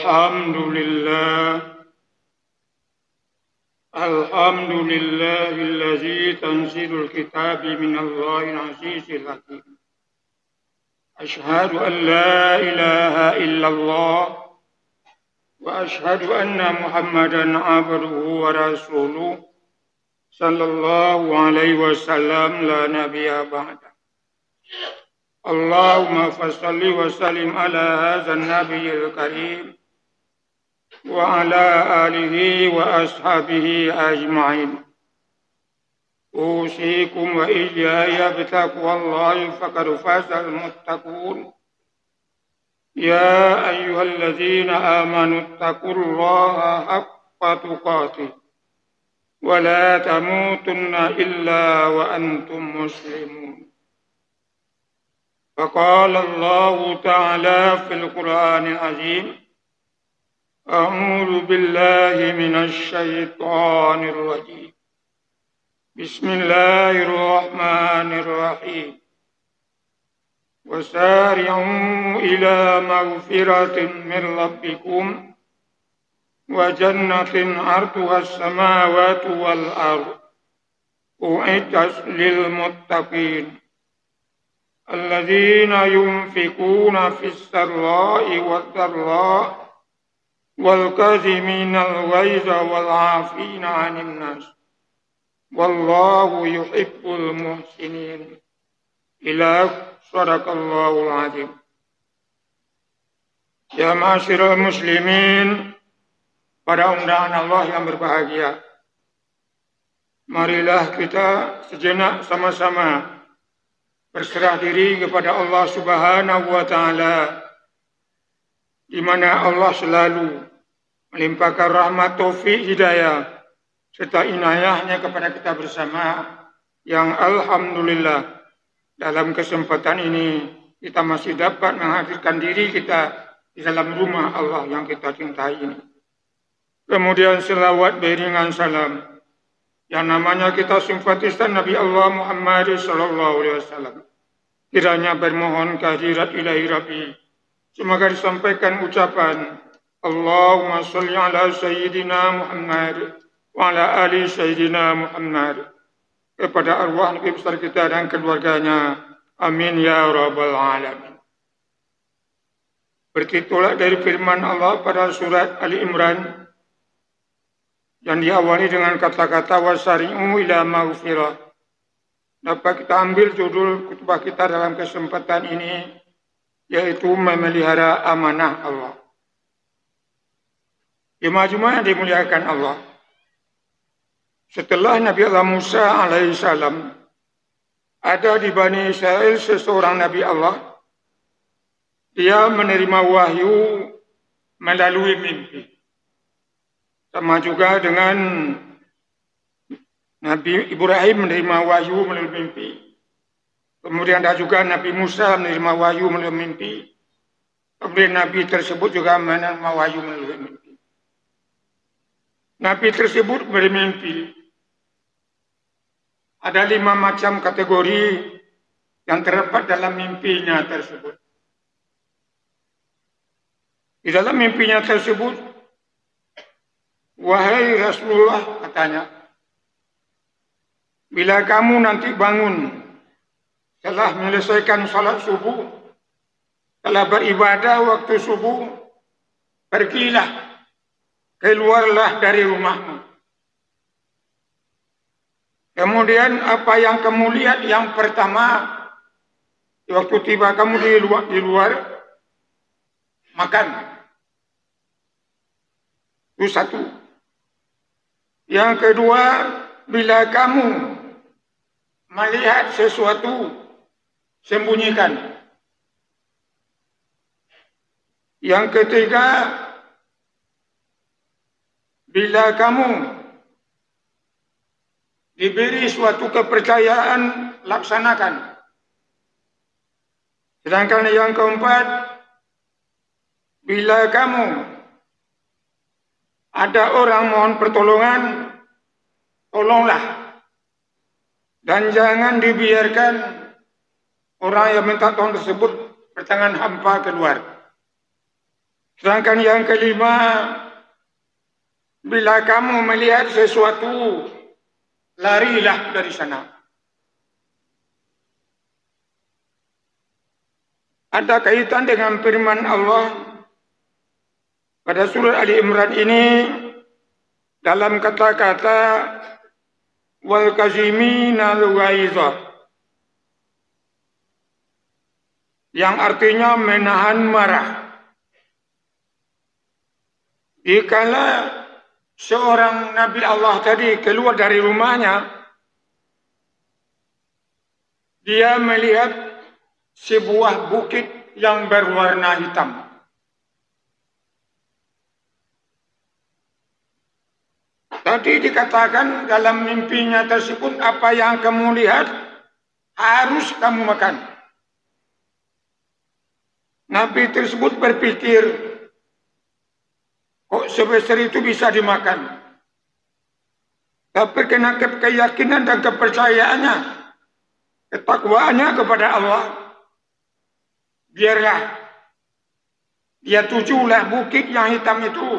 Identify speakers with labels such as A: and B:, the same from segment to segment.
A: الحمد لله الذي تنزيل الكتاب من الله العزيز الحكيم. أشهد أن لا إله إلا الله وأشهد أن محمدا عبده ورسوله صلى الله عليه وسلم لا نبي بعده. اللهم فصل وسلم على هذا النبي الكريم وعلى آله وأصحابه أجمعين. أوصيكم وإياي بتقوى الله فقد فاز المتقون. يا أيها الذين آمنوا اتقوا الله حق تقاته ولا تموتن إلا وأنتم مسلمون. فقال الله تعالى في القرآن العظيم: أعوذ بالله من الشيطان الرجيم. بسم الله الرحمن الرحيم. وسارعوا إلى مغفرة من ربكم وجنة عرضها السماوات والأرض أعدت للمتقين الذين ينفقون في السراء والضراء والكاظمين الغيظ والعافين عن الناس والله يحب المحسنين. إلى صدق الله العظيم. Ya ma'asyiral muslimin, pada undangan Allah yang berbahagia, marilah kita sejenak sama-sama berserah diri kepada Allah Subhanahu wa Ta'ala, di mana Allah selalu melimpahkan rahmat, taufik, hidayah serta inayahnya kepada kita bersama, yang alhamdulillah dalam kesempatan ini kita masih dapat menghadirkan diri kita di dalam rumah Allah yang kita cintai ini. Kemudian selawat beriringan salam yang namanya kita simpatisan Nabi Allah Muhammad SAW, kiranya bermohon kehadirat ilahi Rabbi, semoga disampaikan ucapan Allahumma sholli ala Sayyidina Muhammad wa ala ali Sayyidina Muhammad kepada arwah Nabi besar kita dan keluarganya. Amin ya rabbal alamin. Bertitolak dari firman Allah pada surat Ali Imran yang diawali dengan kata-kata wasari'u ila maghfirah. Dapat kita ambil judul khutbah kita dalam kesempatan ini, yaitu memelihara amanah Allah. Jemaah-jemaah yang dimuliakan Allah, setelah Nabi Allah Musa alaihissalam ada di Bani Israel seseorang Nabi Allah, dia menerima wahyu melalui mimpi. Sama juga dengan Nabi Ibrahim menerima wahyu melalui mimpi. Kemudian ada juga Nabi Musa menerima wahyu melalui mimpi. Kemudian Nabi tersebut juga menerima wahyu melalui mimpi. Nabi tersebut bermimpi. Ada 5 macam kategori yang terdapat dalam mimpinya tersebut. Di dalam mimpinya tersebut, wahai Rasulullah, katanya, bila kamu nanti bangun setelah menyelesaikan salat subuh, telah beribadah waktu subuh, pergilah, keluarlah dari rumahmu. Kemudian apa yang kamu lihat yang pertama, waktu tiba kamu di luar makan. Itu satu. Yang kedua, bila kamu melihat sesuatu, sembunyikan. Yang ketiga, bila kamu diberi suatu kepercayaan, laksanakan. Sedangkan yang keempat, bila kamu ada orang mohon pertolongan, tolonglah. Dan jangan dibiarkan orang yang minta tolong tersebut bertangan hampa keluar. Sedangkan yang kelima, bila kamu melihat sesuatu, larilah dari sana. Ada kaitan dengan firman Allah pada surah Ali Imran ini dalam kata-kata wal kazimina al-ghaidha, yang artinya menahan marah. Dikala seorang Nabi Allah tadi keluar dari rumahnya, dia melihat sebuah bukit yang berwarna hitam. Tadi dikatakan dalam mimpinya tersebut, apa yang kamu lihat harus kamu makan. Nabi tersebut berpikir, kok sebesar itu bisa dimakan? Tapi karena keyakinan dan kepercayaannya, ketakwaannya kepada Allah, biarlah dia tujulah bukit yang hitam itu,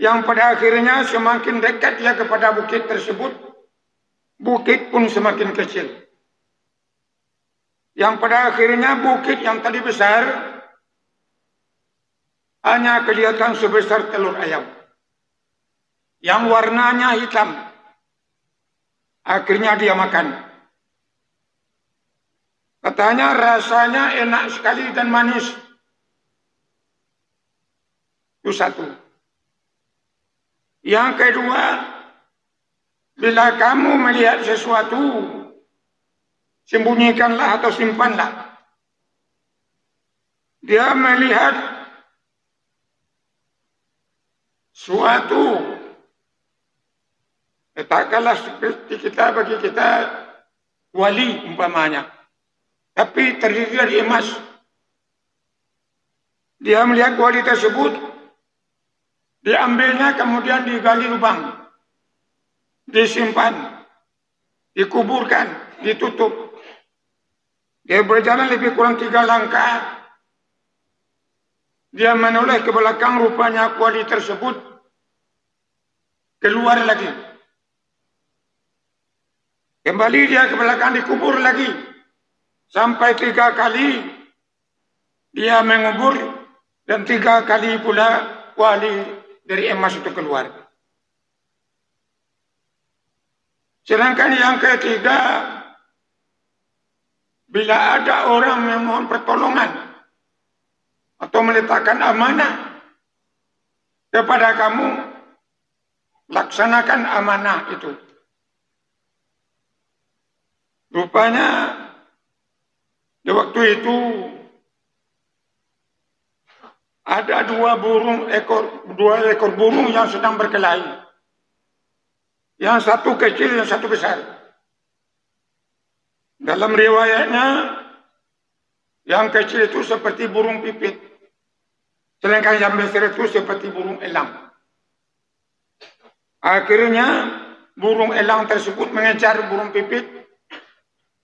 A: yang pada akhirnya semakin dekat dia kepada bukit tersebut, bukit pun semakin kecil. Yang pada akhirnya bukit yang tadi besar hanya kelihatan sebesar telur ayam yang warnanya hitam. Akhirnya dia makan. Katanya rasanya enak sekali dan manis. Itu satu. Yang kedua, bila kamu melihat sesuatu, sembunyikanlah atau simpanlah. Dia melihat suatu, katakanlah seperti kita, bagi kita wali umpamanya, tapi terdiri dari emas. Dia melihat wali tersebut, diambilnya kemudian digali lubang, disimpan, dikuburkan, ditutup. Dia berjalan lebih kurang 3 langkah. Dia menoleh ke belakang, rupanya wali tersebut keluar lagi. Kembali dia ke belakang, dikubur lagi. Sampai 3 kali dia mengubur, dan 3 kali pula wali dari emas itu keluar. Sedangkan yang ketiga, bila ada orang yang mohon pertolongan atau meletakkan amanah kepada kamu, laksanakan amanah itu. Rupanya di waktu itu ada 2 ekor burung yang sedang berkelahi. Yang satu kecil, yang satu besar. Dalam riwayatnya, yang kecil itu seperti burung pipit, sedangkan yang besar itu seperti burung elang. Akhirnya burung elang tersebut mengejar burung pipit.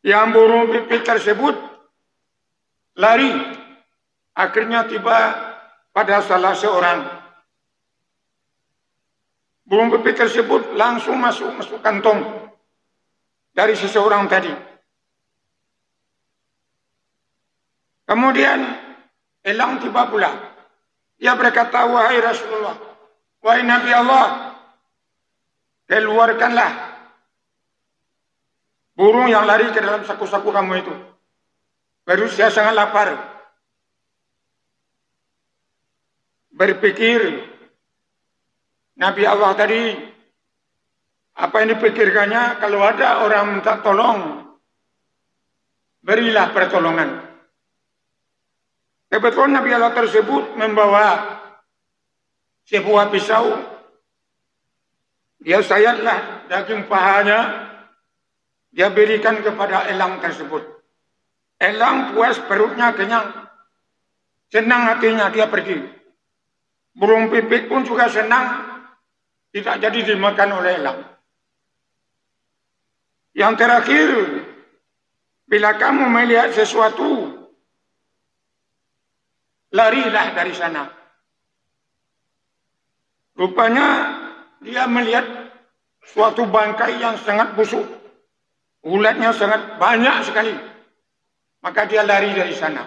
A: Yang burung pipit tersebut lari. Akhirnya tiba pada salah seorang. Burung pipit tersebut langsung masuk kantong dari seseorang tadi. Kemudian elang tiba pula. Dia berkata, wahai Rasulullah, wahai Nabi Allah, keluarkanlah burung yang lari ke dalam saku-saku kamu itu. Baru saya sangat lapar. Berpikir Nabi Allah tadi, apa yang dipikirkannya, kalau ada orang minta tolong, berilah pertolongan. Kebetulan Nabi Allah tersebut membawa sebuah pisau. Dia sayatlah daging pahanya, dia berikan kepada elang tersebut. Elang puas, perutnya kenyang, senang hatinya, dia pergi. Burung pipit pun juga senang, tidak jadi dimakan oleh elang. Yang terakhir, bila kamu melihat sesuatu, larilah dari sana. Rupanya dia melihat suatu bangkai yang sangat busuk. Ulatnya sangat banyak sekali. Maka dia lari dari sana.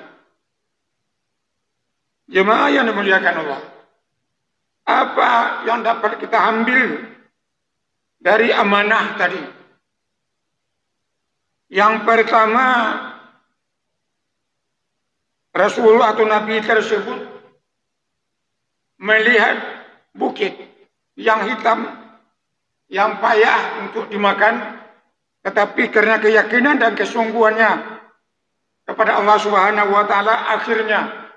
A: Jemaah yang dimuliakan Allah. Apa yang dapat kita ambil dari amanah tadi? Yang pertama, Rasulullah atau Nabi tersebut melihat bukit yang hitam, yang payah untuk dimakan, tetapi karena keyakinan dan kesungguhannya kepada Allah Subhanahu wa Ta'ala, akhirnya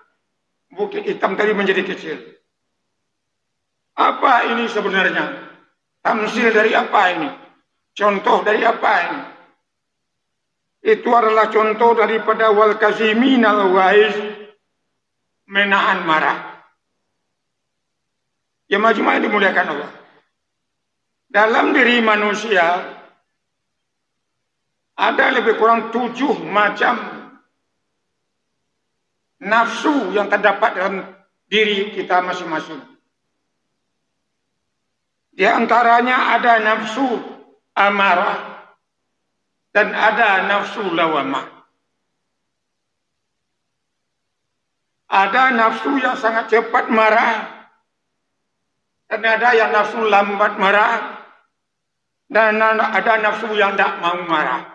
A: bukit hitam tadi menjadi kecil. Apa ini sebenarnya? Tamsil dari apa ini? Contoh dari apa ini? Itu adalah contoh daripada wal kazimin al ghaiz, menahan marah. Ya majma'ah dimuliakan Allah. Dalam diri manusia ada lebih kurang 7 macam nafsu yang terdapat dalam diri kita masing-masing. Di antaranya ada nafsu amarah dan ada nafsu lawamah. Ada nafsu yang sangat cepat marah, dan ada yang nafsu lambat marah, dan ada nafsu yang tidak mau marah.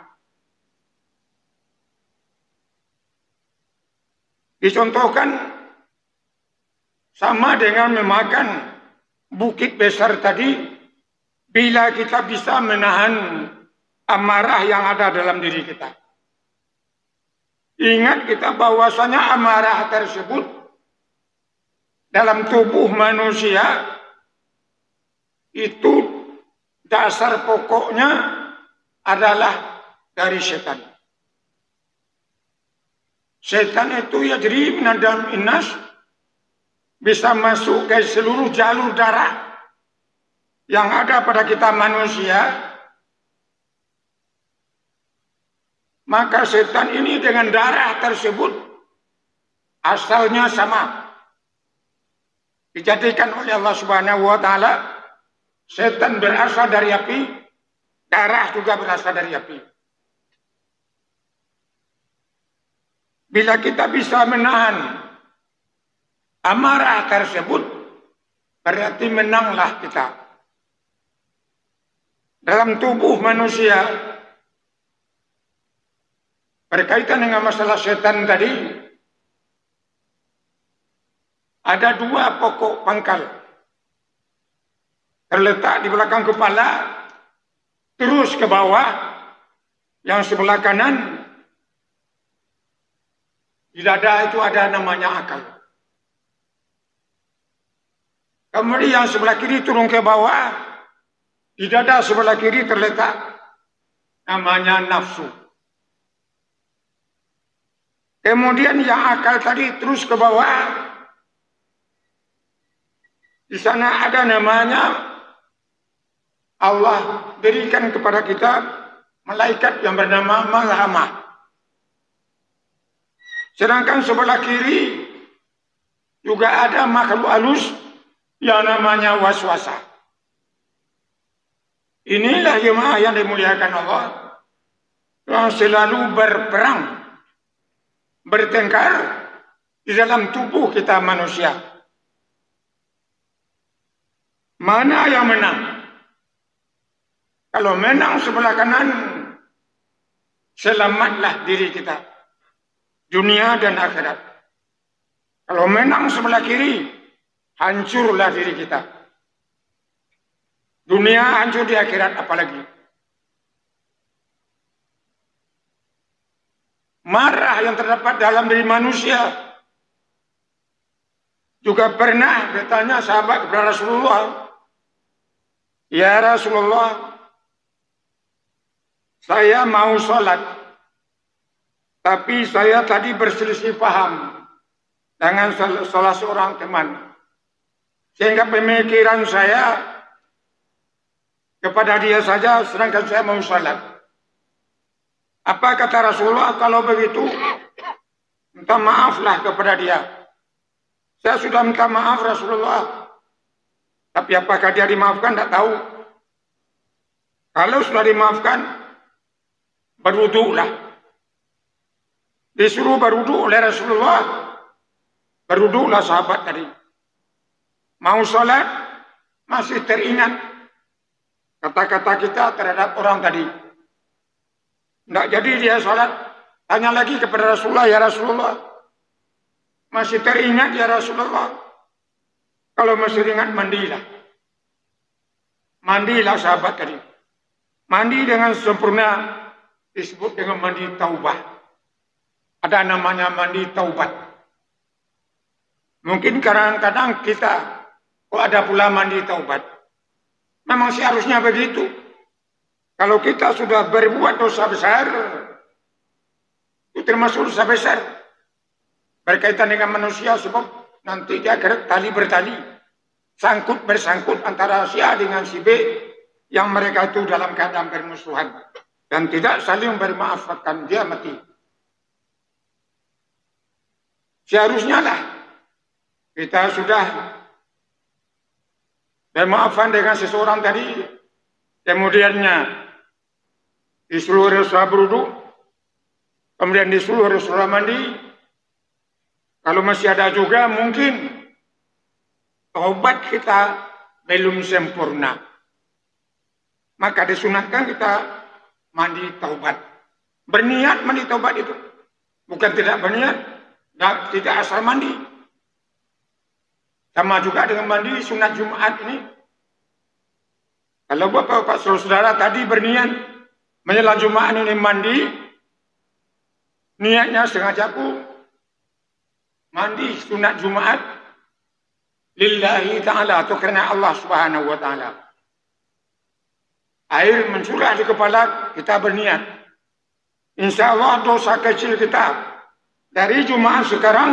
A: Dicontohkan sama dengan memakan bukit besar tadi, bila kita bisa menahan amarah yang ada dalam diri kita. Ingat kita bahwasanya amarah tersebut dalam tubuh manusia itu dasar pokoknya adalah dari setan. Setan itu yajri minadam innas, bisa masuk ke seluruh jalur darah yang ada pada kita manusia. Maka setan ini dengan darah tersebut asalnya sama. Dijadikan oleh Allah Subhanahu wa Ta'ala, setan berasal dari api, darah juga berasal dari api. Bila kita bisa menahan amarah tersebut, berarti menanglah kita. Dalam tubuh manusia, berkaitan dengan masalah setan tadi, ada 2 pokok pangkal. Terletak di belakang kepala, terus ke bawah, yang sebelah kanan, di dada itu ada namanya akal. Kemudian yang sebelah kiri turun ke bawah, di dada sebelah kiri terletak namanya nafsu. Kemudian yang akal tadi terus ke bawah. Di sana ada namanya Allah berikan kepada kita malaikat yang bernama Malhamah. Sedangkan sebelah kiri juga ada makhluk halus yang namanya waswasa. Inilah jemaah yang dimuliakan Allah, yang selalu berperang, bertengkar di dalam tubuh kita manusia. Mana yang menang? Kalau menang sebelah kanan, selamatlah diri kita, dunia dan akhirat. Kalau menang sebelah kiri, hancurlah diri kita. Dunia hancur, di akhirat apalagi. Marah yang terdapat dalam diri manusia juga pernah bertanya sahabat kepada Rasulullah, "Ya Rasulullah, saya mau sholat, tapi saya tadi berselisih paham dengan salah seorang teman, sehingga pemikiran saya kepada dia saja, sedangkan saya mau sholat. Apa kata Rasulullah? Kalau begitu, minta maaflah kepada dia. Saya sudah minta maaf Rasulullah. Tapi apakah dia dimaafkan? Tidak tahu. Kalau sudah dimaafkan, berwudulah. Disuruh berwudu oleh Rasulullah. Berwudulah sahabat tadi. Mau sholat, masih teringat kata-kata kita terhadap orang tadi. Tidak jadi dia sholat. Tanya lagi kepada Rasulullah, ya Rasulullah, masih teringat ya Rasulullah? Kalau masih ingat, mandilah. Mandilah sahabat tadi. Mandi dengan sempurna disebut dengan mandi taubat. Ada namanya mandi taubat. Mungkin kadang-kadang kita, kok ada pula mandi taubat. Memang seharusnya begitu. Kalau kita sudah berbuat dosa besar, itu termasuk dosa besar. Berkaitan dengan manusia, sebab nanti dia tali bertali. Sangkut bersangkut antara si A dengan si B, yang mereka itu dalam keadaan bermusuhan. Dan tidak saling bermaafkan, dia mati. Seharusnya lah kita sudah bermaafan dengan seseorang tadi, kemudiannya disuruh Rasulullah berwudu, kemudian disuruh Rasulullah mandi. Kalau masih ada juga mungkin taubat kita belum sempurna, maka disunatkan kita mandi taubat. Berniat mandi taubat itu, bukan tidak berniat, tidak asal mandi. Sama juga dengan mandi sunat Jumat ini. Kalau bapak-bapak saudara tadi berniat menjelang Jumat ini mandi, niatnya sengaja mandi sunat Jumat lillahi ta'ala, atau karena Allah subhanahu wa ta'ala. Air mencurah di kepala, kita berniat. Insya Allah dosa kecil kita dari Jumat sekarang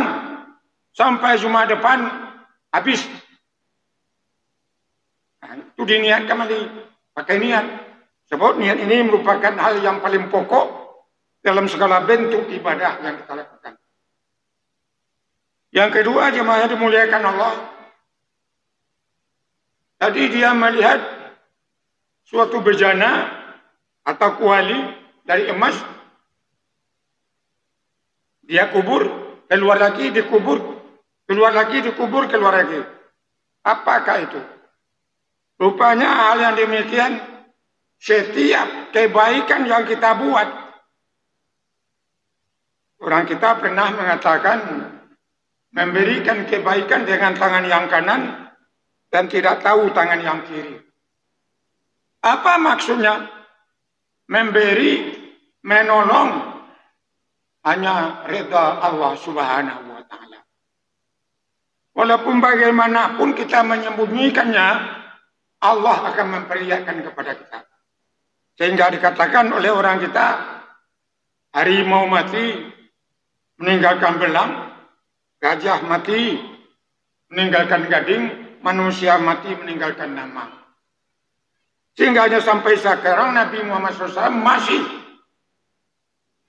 A: sampai Jumat depan habis. Nah, itu diniatkan mandi, pakai niat. Sebab niat ini merupakan hal yang paling pokok dalam segala bentuk ibadah yang kita lakukan. Yang kedua, jemaah yang dimuliakan Allah, tadi dia melihat suatu bejana atau kuali dari emas, dia kubur, keluar lagi, dikubur, keluar lagi, dikubur, keluar lagi. Apakah itu? Rupanya hal yang demikian setiap kebaikan yang kita buat. Orang kita pernah mengatakan memberikan kebaikan dengan tangan yang kanan dan tidak tahu tangan yang kiri. Apa maksudnya? Memberi, menolong hanya reda Allah subhanahu wa ta'ala. Walaupun bagaimanapun kita menyembunyikannya, Allah akan memperlihatkan kepada kita. Sehingga dikatakan oleh orang kita, harimau mati meninggalkan belang, gajah mati meninggalkan gading, manusia mati meninggalkan nama. Sehingga hanya sampai sekarang Nabi Muhammad SAW masih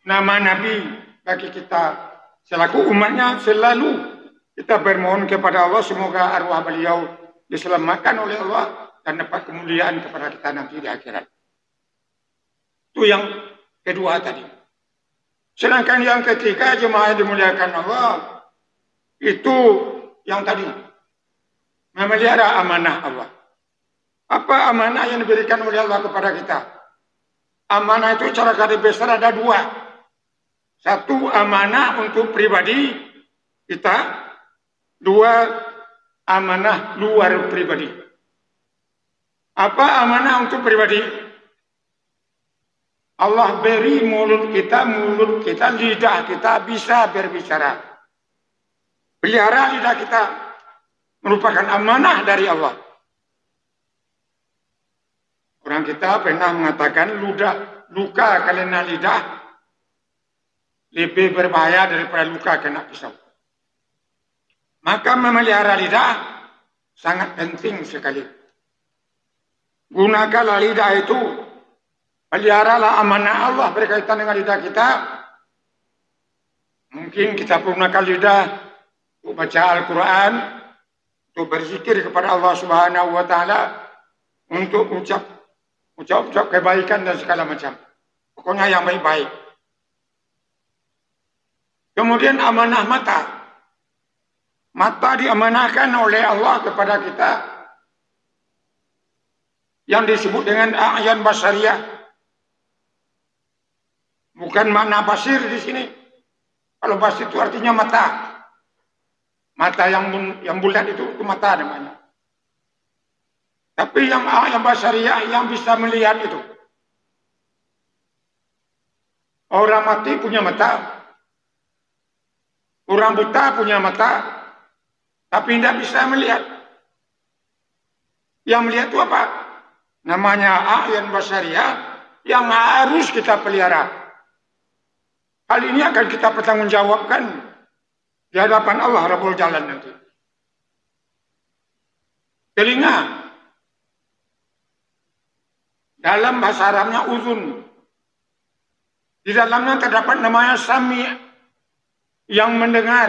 A: nama Nabi bagi kita. Selaku umatnya selalu kita bermohon kepada Allah semoga arwah beliau diselamatkan oleh Allah dan dapat kemuliaan kepada kita nanti di akhirat. Itu yang kedua tadi. Sedangkan yang ketiga, jemaah yang dimuliakan Allah, itu yang tadi, memelihara amanah Allah. Apa amanah yang diberikan oleh Allah kepada kita? Amanah itu cara garis besar ada dua. Satu, amanah untuk pribadi kita. Dua, amanah luar pribadi. Apa amanah untuk pribadi? Allah beri mulut kita, lidah kita bisa berbicara. Pelihara lidah kita merupakan amanah dari Allah. Orang kita pernah mengatakan luka karena lidah lebih berbahaya daripada luka kena pisau. Maka memelihara lidah sangat penting sekali. Gunakanlah lidah itu, peliharalah amanah Allah berkaitan dengan lidah kita. Mungkin kita gunakan lidah untuk baca Al-Quran, untuk berzikir kepada Allah Subhanahu wa Ta'ala, untuk ucap kebaikan dan segala macam. Pokoknya yang baik-baik. Kemudian amanah mata. Mata diamanahkan oleh Allah kepada kita yang disebut dengan a'yan basariyah. Bukan makna basir di sini. Kalau basir itu artinya mata. Mata yang bulat itu mata namanya. Tapi yang a'yan basariyah yang bisa melihat itu. Orang mati punya mata. Orang buta punya mata, tapi tidak bisa melihat. Yang melihat itu apa? Namanya a'yan basariyah yang harus kita pelihara. Hal ini akan kita pertanggungjawabkan di hadapan Allah Rabbul Jalan nanti. Telinga. Dalam bahasa Arabnya uzun. Di dalamnya terdapat namanya sami'. Yang mendengar.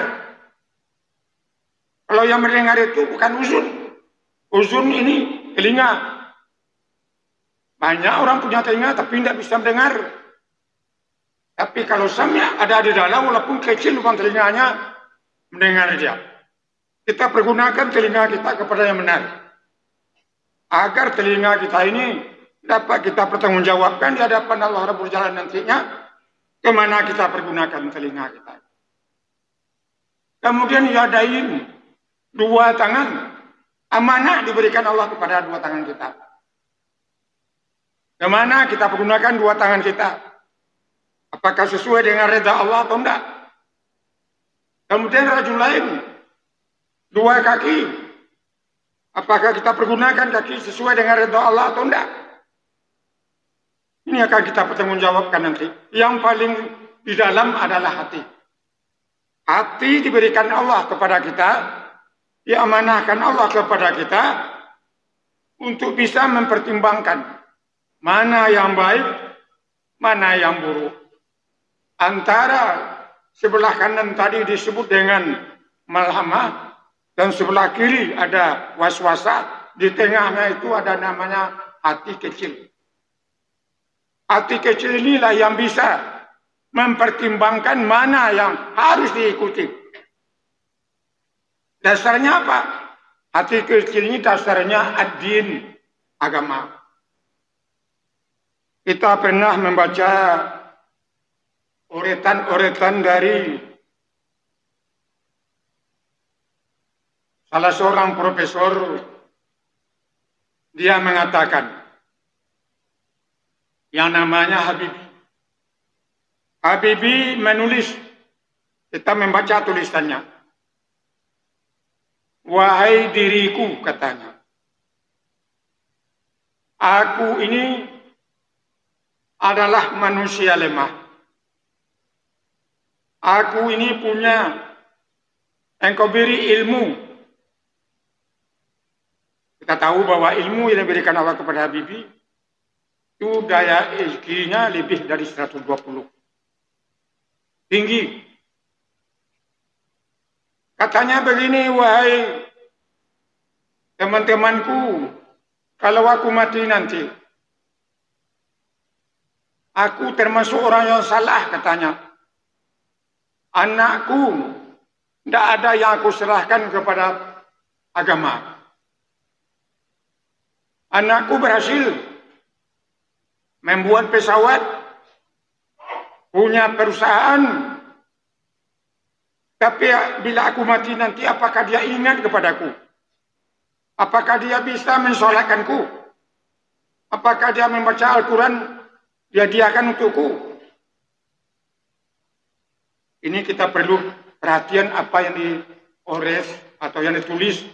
A: Kalau yang mendengar itu bukan uzun. Uzun ini telinga. Banyak orang punya telinga tapi tidak bisa mendengar. Tapi kalau sami' ada di dalam, walaupun kecil lubang telinganya, mendengar dia. Kita pergunakan telinga kita kepada yang benar. Agar telinga kita ini dapat kita pertanggungjawabkan di hadapan Allah Rabbul Jalan nantinya. Kemana kita pergunakan telinga kita. Kemudian yadain, dua tangan. Amanah diberikan Allah kepada dua tangan kita. Kemana kita pergunakan dua tangan kita? Apakah sesuai dengan reda Allah atau tidak? Kemudian rajulain, dua kaki. Apakah kita pergunakan kaki sesuai dengan reda Allah atau tidak? Ini akan kita pertanggungjawabkan nanti. Yang paling di dalam adalah hati. Hati diberikan Allah kepada kita, diamanahkan Allah kepada kita untuk bisa mempertimbangkan mana yang baik, mana yang buruk. Antara sebelah kanan tadi disebut dengan malhamah dan sebelah kiri ada waswasa, di tengahnya itu ada namanya hati kecil. Hati kecil inilah yang bisa mempertimbangkan mana yang harus diikuti. Dasarnya apa? Hati kecil ini dasarnya ad-din, agama. Kita pernah membaca uretan-uretan dari salah seorang profesor. Dia mengatakan yang namanya Habibie. Habibie menulis, kita membaca tulisannya. Wahai diriku, katanya. Aku ini adalah manusia lemah. Aku ini punya, engkau beri ilmu. Kita tahu bahwa ilmu yang diberikan Allah kepada Habibie, itu daya IQ-nya lebih dari 120. Tinggi. Katanya begini, wahai teman-temanku, kalau aku mati nanti, aku termasuk orang yang salah, katanya. Anakku, tidak ada yang aku serahkan kepada agama. Anakku berhasil membuat pesawat, punya perusahaan. Tapi bila aku mati nanti, apakah dia ingat kepadaku? Apakah dia bisa mensolatkanku? Apakah dia membaca Al-Quran? Dia diakan untukku? Ini kita perlu perhatian apa yang diores atau yang ditulis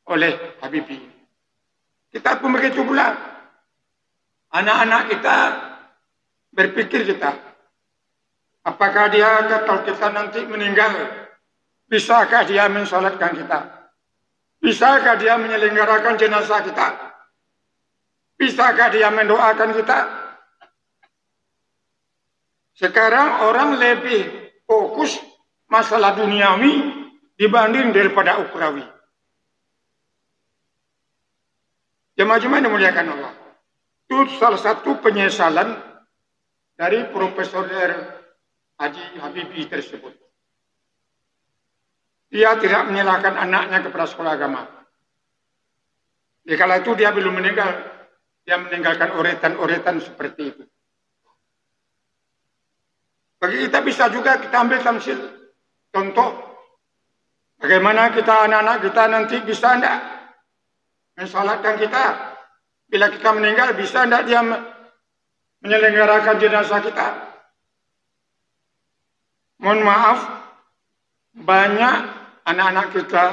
A: oleh Habibie. Kita pun begitu pula. Anak-anak kita berpikir kita, apakah dia kalau kita nanti meninggal, bisakah dia mensolatkan kita? Bisakah dia menyelenggarakan jenazah kita? Bisakah dia mendoakan kita? Sekarang orang lebih fokus masalah duniawi dibanding daripada ukrawi. Jemaah-jemaah yang dimuliakan Allah. Itu salah satu penyesalan dari Profesor Haji Habibie tersebut. Dia tidak menyalahkan anaknya kepada sekolah agama. Di kala itu dia belum meninggal, dia meninggalkan oretan-oretan seperti itu. Bagi kita bisa juga kita ambil tamsil. Contoh, bagaimana kita anak-anak kita nanti bisa enggak mensalatkan kita. Bila kita meninggal, bisa enggak dia menyelenggarakan jenazah kita. Mohon maaf, banyak anak-anak kita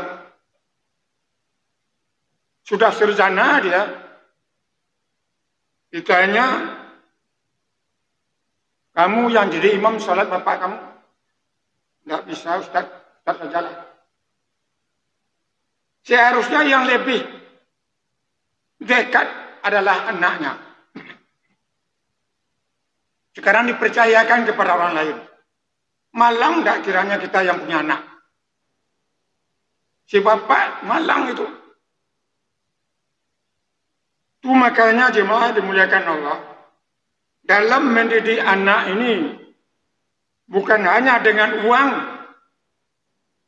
A: sudah sarjana dia. Ditanya, kamu yang jadi imam salat bapak kamu? Enggak bisa, Ustaz. Ustaz sajalah. Seharusnya yang lebih dekat adalah anaknya. Sekarang dipercayakan kepada orang lain. Malang enggak kiranya kita yang punya anak? Si bapak malang itu. Itu makanya jemaah dimuliakan Allah. Dalam mendidik anak ini, bukan hanya dengan uang,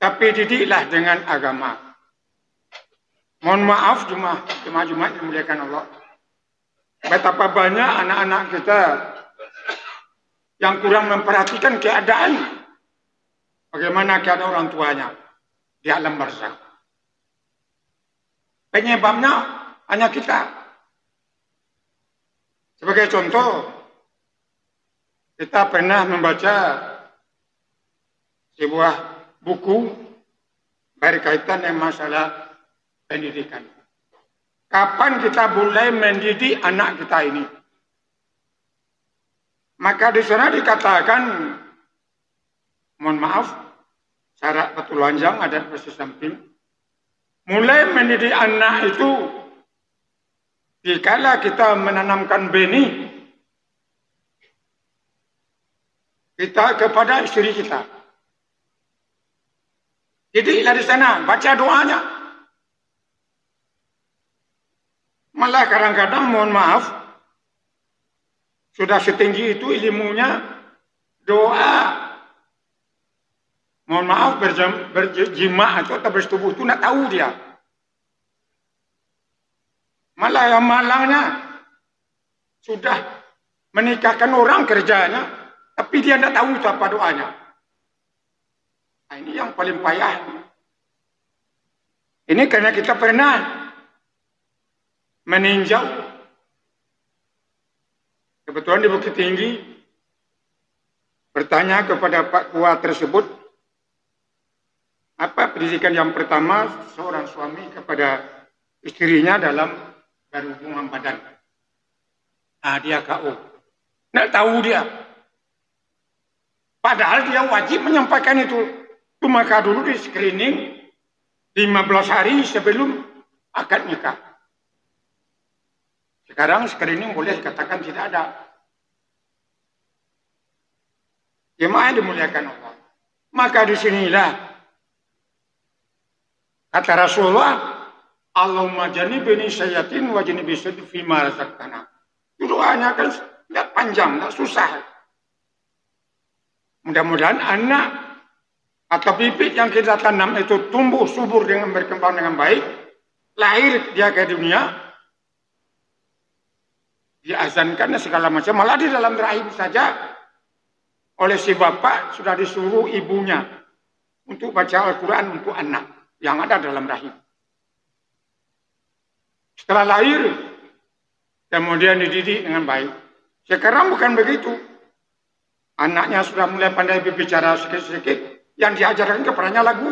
A: tapi didiklah dengan agama. Mohon maaf jemaah-jemaah dimuliakan Allah. Betapa banyak anak-anak kita yang kurang memperhatikan keadaan. Bagaimana keadaan orang tuanya di alam barzakh. Penyebabnya hanya kita. Sebagai contoh, kita pernah membaca sebuah buku berkaitan dengan masalah pendidikan. Kapan kita mulai mendidik anak kita ini? Maka di sana dikatakan, mohon maaf, syarat batu lonjang ada di sisi samping. Mulai mendidik anak itu dikala kita menanamkan benih kita kepada istri kita. Didiklah di sana, baca doanya. Malah kadang-kadang mohon maaf, sudah setinggi itu ilmunya, doa, mohon maaf, berjima atau bersetubuh itu nak tahu dia. Malah yang malangnya sudah menikahkan orang kerjanya, tapi dia tidak tahu itu apa doanya. Nah, ini yang paling payah. Ini karena kita pernah meninjau. Kebetulan di Bukit Tinggi, bertanya kepada Pak Kua tersebut, apa pendidikan yang pertama seorang suami kepada istrinya dalam berhubungan badan. Nah, dia KO. Tidak tahu dia. Padahal dia wajib menyampaikan itu. Itu maka dulu di screening 15 hari sebelum akad nikah. Sekarang screening boleh dikatakan tidak ada. Jemaah dimuliakan Allah. Maka disinilah kata Rasulullah, Allahumma janibni sayyatin wa janibi sayyi fima razaqtana. Doanya kan tidak panjang, tidak susah. Mudah-mudahan anak atau bibit yang kita tanam itu tumbuh subur dengan berkembang dengan baik, lahir dia ke dunia, diazankan segala macam, malah di dalam rahim saja oleh si bapak sudah disuruh ibunya untuk baca Al-Quran untuk anak yang ada dalam rahim. Setelah lahir, kemudian dididik dengan baik. Sekarang bukan begitu. Anaknya sudah mulai pandai berbicara sedikit-sedikit. Yang diajarkan kepadanya lagu.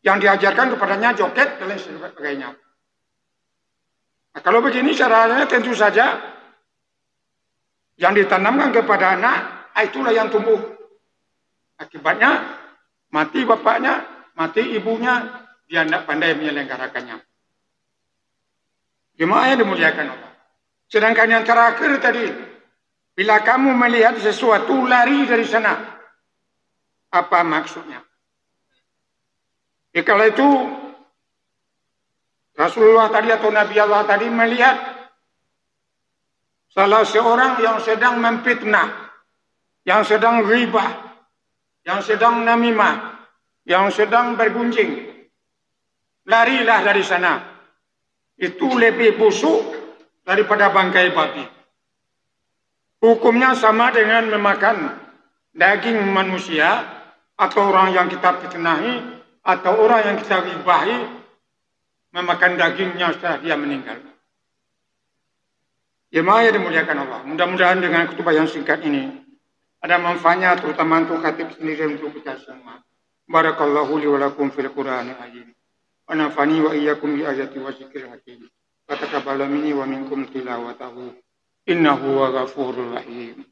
A: Yang diajarkan kepadanya joget dan lain sebagainya. Nah, kalau begini caranya tentu saja yang ditanamkan kepada anak, itulah yang tumbuh. Akibatnya mati bapaknya, mati ibunya, dia tidak pandai menyelenggarakannya. Jemaah yang dimuliakan Allah. Sedangkan yang terakhir tadi, bila kamu melihat sesuatu lari dari sana, apa maksudnya? Kala itu Rasulullah tadi atau Nabi Allah tadi melihat salah seorang yang sedang memfitnah, yang sedang ghibah, yang sedang namimah, yang sedang bergunjing. Larilah dari sana. Itu lebih busuk daripada bangkai babi. Hukumnya sama dengan memakan daging manusia atau orang yang kita fitnahi atau orang yang kita ghibahi, memakan dagingnya setelah dia meninggal. Jemaah yang dimuliakan Allah, mudah-mudahan dengan khutbah yang singkat ini ada manfaatnya terutama untuk khatib sendiri untuk kita semua. Barakallahu li wa lakum fil Qur'anil azim. Wa nafani wa iyyakum bi ayati wa dzikril hakim. Wa taqabbal minni wa minkum tilawatahu. Innahu wa ghafurur rahim.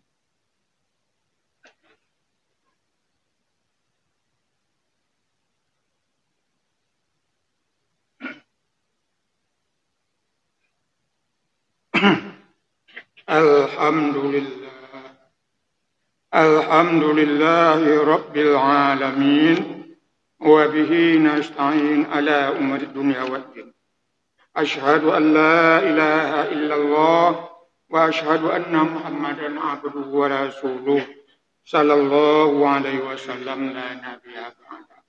A: Alhamdulillahi Rabbil Alamin. Wa bihi nasta'in ala umuri dunya waddin. Ashhadu an la ilaha illallah wa ashhadu anna Muhammadan abduhu wa rasuluh sallallahu alaihi wasallam la nabiyya ba'da.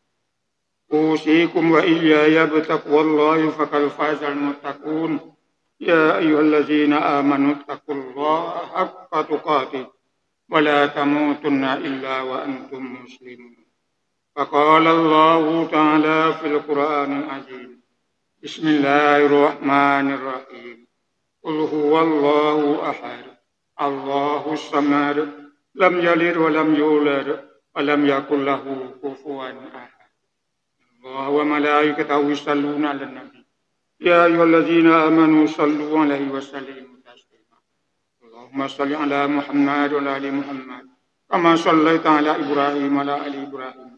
A: Usikum wa iyaya bitaqwallahi faqad fazal muttaqun. Ya ayyuhallazina amanu taqullaha haqqa tuqatih wa la tamutunna illa wa antum muslimun. Faqala Allah ta'ala fil Qur'anil azim. Bismillahirrahmanirrahim. Qul huwallahu ahad. Allahus samad. Lam yalid wa lam yulad wa lam yakul lahu kufuwan ahad. Allah wa malaikatahu yusalluna 'alan nabi. Ya ayyuhallazina amanu sallu 'alaihi wa sallimu taslima. Allahumma shalli 'ala Muhammad wa 'ala ali Muhammad. Kama shallaita 'ala Ibrahim wa 'ala ali Ibrahim.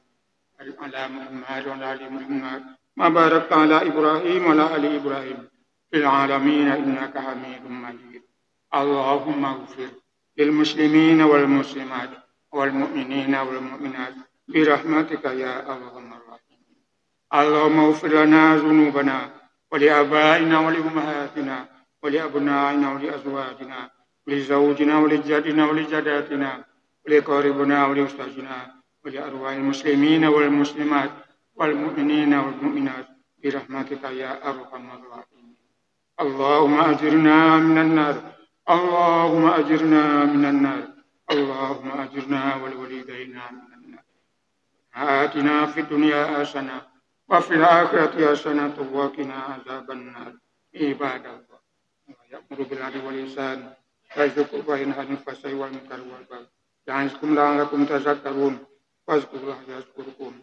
A: Ala Muhammad wa 'ala ali Muhammad. Ma barakta 'ala Ibrahim wa 'ala ali Ibrahim fil 'alamin innaka Hamidum Majid. Allahumma ighfir lil muslimina wal muslimat wal mu'minina wal mu'minat bi rahmatika ya arhamar rahimin. Allahumma ighfir lana dhunubana wa li abaina wa li ummahatina wa li abnaina wa li azwajina wa li zawjina wa li jaddina wa li jaddatina wa li qaribina wa li ustazina wa li arwahil muslimina wal muslimat wal mu'minina wal mu'minat bi rahmatika ya arhamar rahimin. Allahumma ajirna minan nar. Allahumma ajirna minan nar. Allahumma ajirna wal walidayna minan nar. Atina fid dunya hasanah wa fil akhirati hasanah wa qina azaban nar. Ibadallah. Ya'muru bil 'adli wal ihsan wa yadhkuru wa yanha 'anil fahsya'i wal munkari wal baghi. Ya'idhukum la'allakum tadhakkarun. Fazkurullah yazkurkum